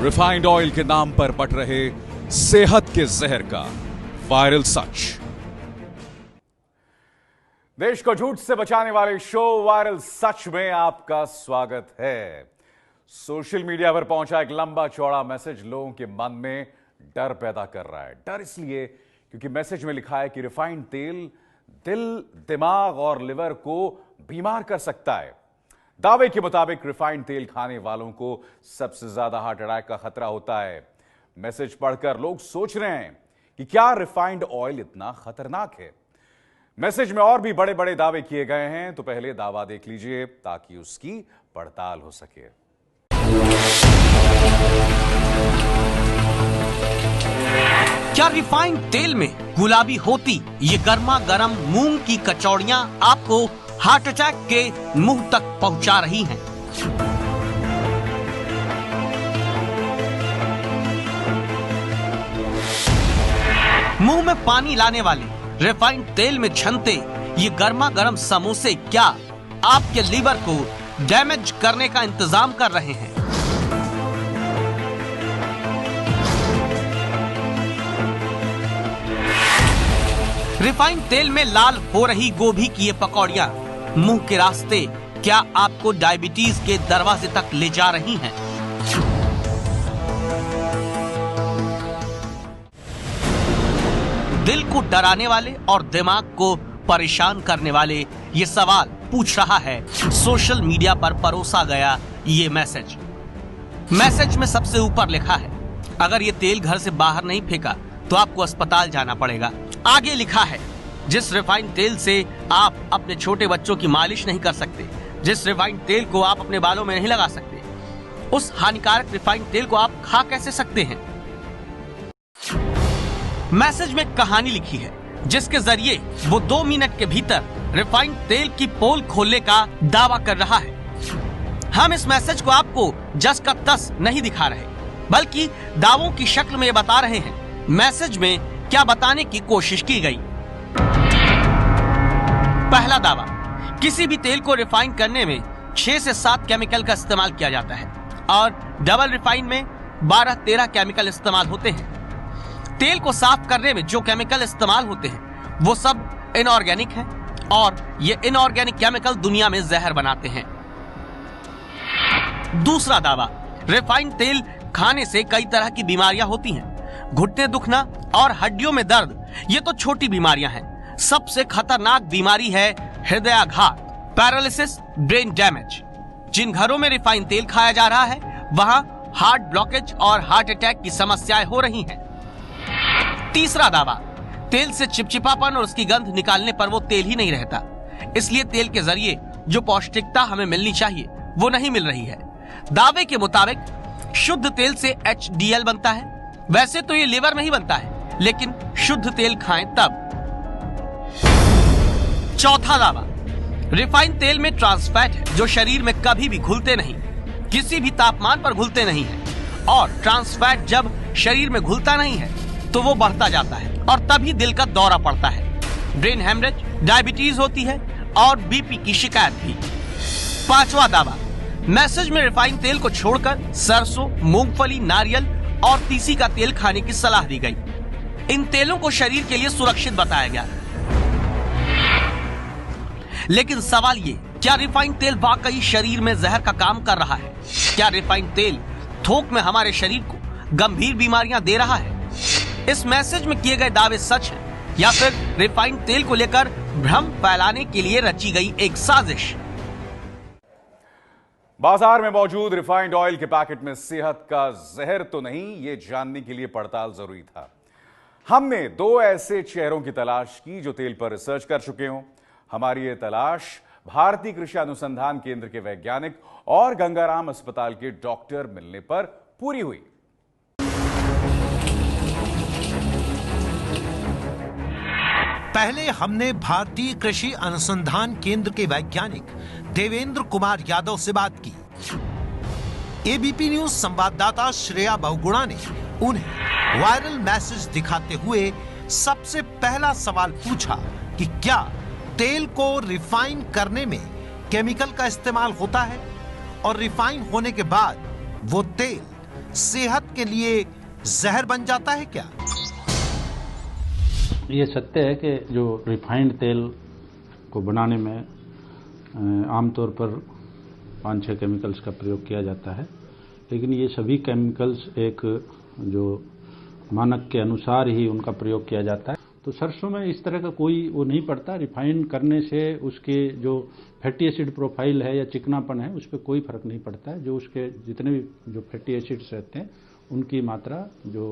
Refined oil के नाम पर बट रहे सेहत के जहर का वायरल सच। देश को झूठ से बचाने वाले शो वायरल सच में आपका स्वागत है। सोशल मीडिया पर पहुंचा एक लंबा चौड़ा मैसेज लोगों के मन में डर पैदा कर रहा है। डर इसलिए क्योंकि मैसेज में लिखा है कि रिफाइंड तेल दिल, दिमाग और लिवर को बीमार कर सकता है। दावे के मुताबिक रिफाइंड तेल खाने वालों को सबसे ज्यादा हार्ट अटैक का खतरा होता है। मैसेज पढ़कर लोग सोच रहे हैं कि क्या रिफाइंड ऑयल इतना खतरनाक है। मैसेज में और भी बड़े बड़े दावे किए गए हैं, तो पहले दावा देख लीजिए ताकि उसकी पड़ताल हो सके। क्या रिफाइंड तेल में गुलाबी होती ये गर्मा गर्म मूंग की कचौड़ियां आपको हार्ट अटैक के मुंह तक पहुंचा रही हैं? मुंह में पानी लाने वाले रिफाइंड तेल में छनते ये गर्मा गर्म समोसे क्या आपके लीवर को डैमेज करने का इंतजाम कर रहे हैं? रिफाइंड तेल में लाल हो रही गोभी की ये पकौड़ियां मुंह के रास्ते क्या आपको डायबिटीज के दरवाजे तक ले जा रही हैं? दिल को डराने वाले और दिमाग को परेशान करने वाले ये सवाल पूछ रहा है सोशल मीडिया पर परोसा गया ये मैसेज। मैसेज में सबसे ऊपर लिखा है, अगर ये तेल घर से बाहर नहीं फेंका तो आपको अस्पताल जाना पड़ेगा। आगे लिखा है, जिस रिफाइंड तेल से आप अपने छोटे बच्चों की मालिश नहीं कर सकते, जिस रिफाइंड तेल को आप अपने बालों में नहीं लगा सकते, उस हानिकारक रिफाइंड तेल को आप खा कैसे सकते हैं? मैसेज में कहानी लिखी है जिसके जरिए वो 2 मिनट के भीतर रिफाइंड तेल की पोल खोलने का दावा कर रहा है। हम इस मैसेज को आपको जस का तस नहीं दिखा रहे, बल्कि दावों की शक्ल में बता रहे हैं मैसेज में क्या बताने की कोशिश की गई। पहला दावा, किसी भी तेल को रिफाइन करने में 6 से 7 केमिकल का इस्तेमाल किया जाता है और डबल रिफाइन में 12-13 केमिकल इस्तेमाल होते हैं। तेल को साफ करने में जो केमिकल इस्तेमाल होते हैं वो सब इनऑर्गेनिक हैं और ये इनऑर्गेनिक केमिकल दुनिया में जहर बनाते हैं। दूसरा दावा, रिफाइंड तेल खाने से कई तरह की बीमारियां होती हैं। घुटने दुखना और हड्डियों में दर्द ये तो छोटी बीमारियां हैं। सबसे खतरनाक बीमारी है हृदयाघात, पैरालिसिस, ब्रेन डैमेज। जिन घरों में रिफाइंड तेल खाया जा रहा है वहां हार्ट ब्लॉकेज और हार्ट अटैक की समस्याएं हो रही हैं। तीसरा दावा, तेल से चिपचिपापन और उसकी गंध निकालने पर वो तेल ही नहीं रहता, इसलिए तेल के जरिए जो पौष्टिकता हमें मिलनी चाहिए वो नहीं मिल रही है। दावे के मुताबिक शुद्ध तेल से HDL बनता है। वैसे तो ये लिवर में ही बनता है, लेकिन शुद्ध तेल खाएं तब। चौथा दावा, रिफाइंड तेल में ट्रांस फैट है जो शरीर में कभी भी घुलते नहीं, किसी भी तापमान पर घुलते नहीं है, और ट्रांस फैट जब शरीर में घुलता नहीं है तो वो बढ़ता जाता है और तभी दिल का दौरा पड़ता है, ब्रेन हेमरेज, डायबिटीज होती है और BP की शिकायत भी। पांचवा दावा, मैसेज में रिफाइंड तेल को छोड़कर सरसों, मूंगफली, नारियल और तीसी का तेल खाने की सलाह दी गई। इन तेलों को शरीर के लिए सुरक्षित बताया गया। लेकिन सवाल ये, क्या रिफाइंड तेल वाकई शरीर में जहर का काम कर रहा है? क्या रिफाइंड तेल थोक में हमारे शरीर को गंभीर बीमारियां दे रहा है? इस मैसेज में किए गए दावे सच हैं या फिर रिफाइंड तेल को लेकर भ्रम फैलाने के लिए रची गई एक साजिश? बाजार में मौजूद रिफाइंड ऑयल के पैकेट में सेहत का जहर तो नहीं, ये जानने के लिए पड़ताल जरूरी था। हमने 2 ऐसे चेहरों की तलाश की जो तेल पर रिसर्च कर चुके हों। हमारी ये तलाश भारतीय कृषि अनुसंधान केंद्र के वैज्ञानिक और गंगाराम अस्पताल के डॉक्टर मिलने पर पूरी हुई। पहले हमने भारतीय कृषि अनुसंधान केंद्र के वैज्ञानिक देवेंद्र कुमार यादव से बात की। एबीपी न्यूज संवाददाता श्रेया बहुगुणा ने उन्हें वायरल मैसेज दिखाते हुए सबसे पहला सवाल पूछा कि क्या तेल को रिफाइन करने में केमिकल का इस्तेमाल होता है और रिफाइन होने के बाद वो तेल सेहत के लिए जहर बन जाता है क्या? ये सत्य है कि जो रिफाइंड तेल को बनाने में आमतौर पर 5-6 केमिकल्स का प्रयोग किया जाता है, लेकिन ये सभी केमिकल्स एक जो मानक के अनुसार ही उनका प्रयोग किया जाता है। तो सरसों में इस तरह का कोई वो नहीं पड़ता। रिफाइन करने से उसके जो फैटी एसिड प्रोफाइल है या चिकनापन है उस पर कोई फर्क नहीं पड़ता है। जो उसके जितने भी जो फैटी एसिड्स रहते हैं उनकी मात्रा जो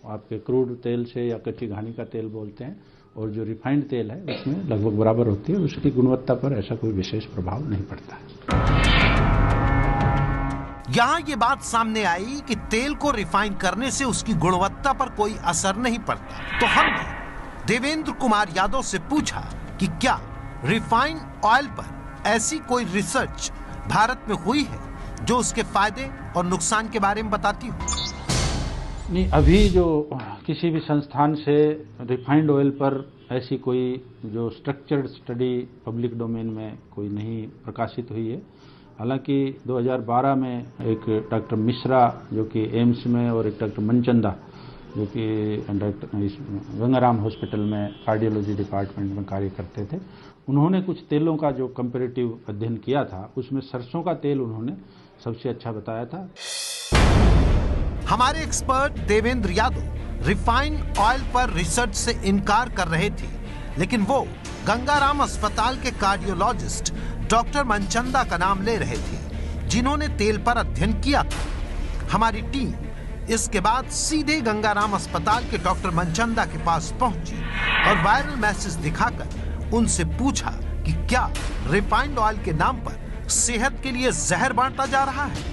आपके क्रूड तेल से या कच्ची घानी का तेल बोलते हैं और जो रिफाइंड तेल है उसमें लगभग बराबर होती है। उसकी गुणवत्ता पर ऐसा कोई विशेष प्रभाव नहीं पड़ता है। यहां ये बात सामने आई कि तेल को रिफाइन करने से उसकी गुणवत्ता पर कोई असर नहीं पड़ता। तो हमने देवेंद्र कुमार यादव से पूछा कि क्या रिफाइंड ऑयल पर ऐसी कोई रिसर्च भारत में हुई है जो उसके फायदे और नुकसान के बारे में बताती हो? नहीं, अभी जो किसी भी संस्थान से रिफाइंड ऑयल पर ऐसी कोई जो स्ट्रक्चर्ड स्टडी पब्लिक डोमेन में कोई नहीं प्रकाशित हुई है। हालांकि 2012 में एक डॉक्टर मिश्रा जो कि एम्स में और एक डॉक्टर मनचंदा जो कि गंगाराम हॉस्पिटल में कार्डियोलॉजी डिपार्टमेंट में कार्य करते थे, उन्होंने कुछ तेलों का जो कंपैरेटिव अध्ययन किया था उसमें सरसों का तेल उन्होंने सबसे अच्छा बताया था। हमारे expert Devendra Yadav refined oil पर रिसर्च से इनकार कर रहे थे, लेकिन वो गंगाराम अस्पताल के कार्डियोलॉजिस्ट डॉक्टर मनचंदा का नाम ले रहे थे जिन्होंने तेल पर अध्ययन किया था। हमारी टीम इसके बाद सीधे गंगाराम अस्पताल के डॉक्टर मनचंदा के पास पहुंची और वायरल मैसेज दिखाकर उनसे पूछा कि क्या रिफाइंड ऑयल के नाम पर सेहत के लिए जहर बांटा जा रहा है।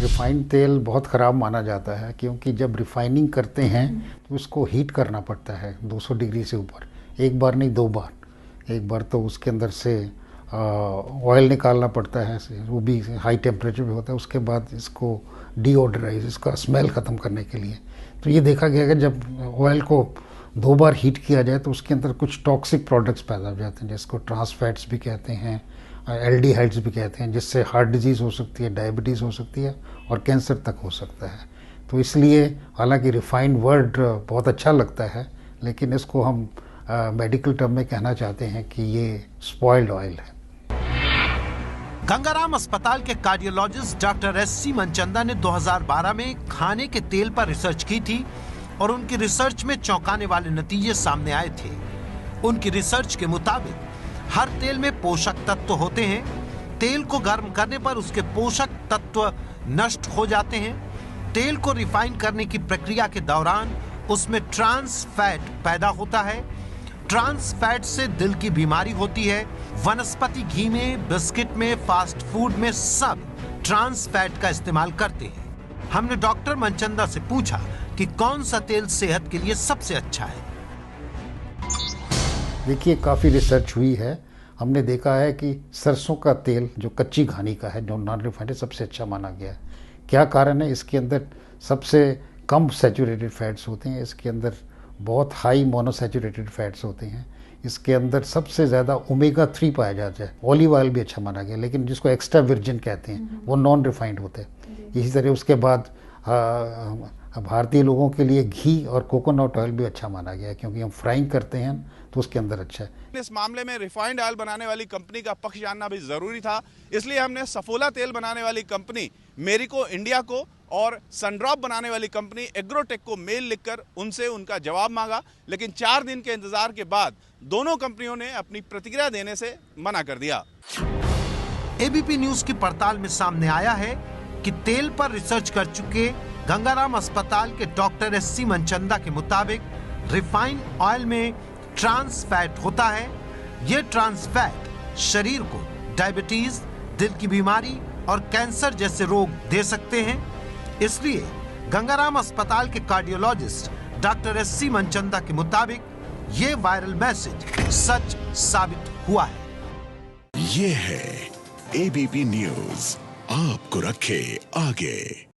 रिफाइंड तेल बहुत ख़राब माना जाता है क्योंकि जब रिफाइनिंग करते हैं तो उसको हीट करना पड़ता है 200 डिग्री से ऊपर, एक बार नहीं 2 बार। एक बार तो उसके अंदर से ऑयल निकालना पड़ता है, वो भी हाई टेम्परेचर पे होता है। उसके बाद इसको डीओडराइज, इसका स्मेल ख़त्म करने के लिए। तो ये देखा गया कि जब ऑयल को 2 बार हीट किया जाए तो उसके अंदर कुछ टॉक्सिक प्रोडक्ट्स पैदा हो जाते हैं जिसको ट्रांस फैट्स भी कहते हैं, एल्डिहाइड्स भी कहते हैं, जिससे हार्ट डिजीज़ हो सकती है, डायबिटीज़ हो सकती है और कैंसर तक हो सकता है। तो इसलिए हालांकि रिफाइंड वर्ड बहुत अच्छा लगता है, लेकिन इसको हम मेडिकल टर्म में कहना चाहते हैं कि ये स्पॉइल्ड ऑयल है। गंगाराम अस्पताल के कार्डियोलॉजिस्ट डॉक्टर एस.सी. मनचंदा ने 2012 में खाने के तेल पर रिसर्च की थी और उनकी रिसर्च में चौंकाने वाले नतीजे सामने आए थे। उनकी रिसर्च के मुताबिक हर तेल में पोषक तत्व होते हैं। तेल को गर्म करने पर उसके पोषक तत्व नष्ट हो जाते हैं। तेल को रिफाइन करने की प्रक्रिया के दौरान उसमें ट्रांस फैट पैदा होता है। ट्रांस फैट से दिल की बीमारी होती है। वनस्पति घी में, बिस्किट में, फास्ट फूड में सब ट्रांस फैट का इस्तेमाल करते हैं। हमने डॉक्टर मनचंदा से पूछा कि कौन सा तेल सेहत के लिए सबसे अच्छा है। देखिए, काफ़ी रिसर्च हुई है। हमने देखा है कि सरसों का तेल जो कच्ची घानी का है, जो नॉन रिफाइंड, सबसे अच्छा माना गया है। क्या कारण है? इसके अंदर सबसे कम सैचुरेटेड फैट्स होते हैं, इसके अंदर बहुत हाई मोनोसैचुरेटेड फैट्स होते हैं, इसके अंदर सबसे ज़्यादा ओमेगा 3 पाया जाता है। ऑलिव ऑयल भी अच्छा माना गया, लेकिन जिसको एक्स्ट्रा वर्जिन कहते हैं वो नॉन रिफाइंड होते हैं। इसी तरह उसके बाद भारतीय लोगों के लिए घी और कोकोनट ऑयल भी अच्छा माना गया है, क्योंकि हम फ्राइंग करते हैं तो उसके अंदर अच्छा है। इस मामले में रिफाइंड ऑयल बनाने वाली कंपनी का पक्ष जानना भी जरूरी था, इसलिए हमने सफोला तेल बनाने वाली कंपनी मेरिको इंडिया को और सनड्रॉप बनाने वाली कंपनी एग्रोटेक को मेल लिखकर उनसे उनका जवाब मांगा, लेकिन 4 दिन के इंतजार के बाद दोनों कंपनियों ने अपनी प्रतिक्रिया देने से मना कर दिया। एबीपी न्यूज की पड़ताल में सामने आया है कि तेल पर रिसर्च कर चुके गंगाराम अस्पताल के डॉक्टर एस.सी. मनचंदा के मुताबिक रिफाइंड ऑयल में ट्रांस फैट होता है। यह ट्रांस फैट शरीर को डायबिटीज, दिल की बीमारी और कैंसर जैसे रोग दे सकते हैं। इसलिए गंगाराम अस्पताल के कार्डियोलॉजिस्ट डॉक्टर एस.सी. मनचंदा के मुताबिक ये वायरल मैसेज सच साबित हुआ है। ये है एबीपी न्यूज, आपको रखे आगे।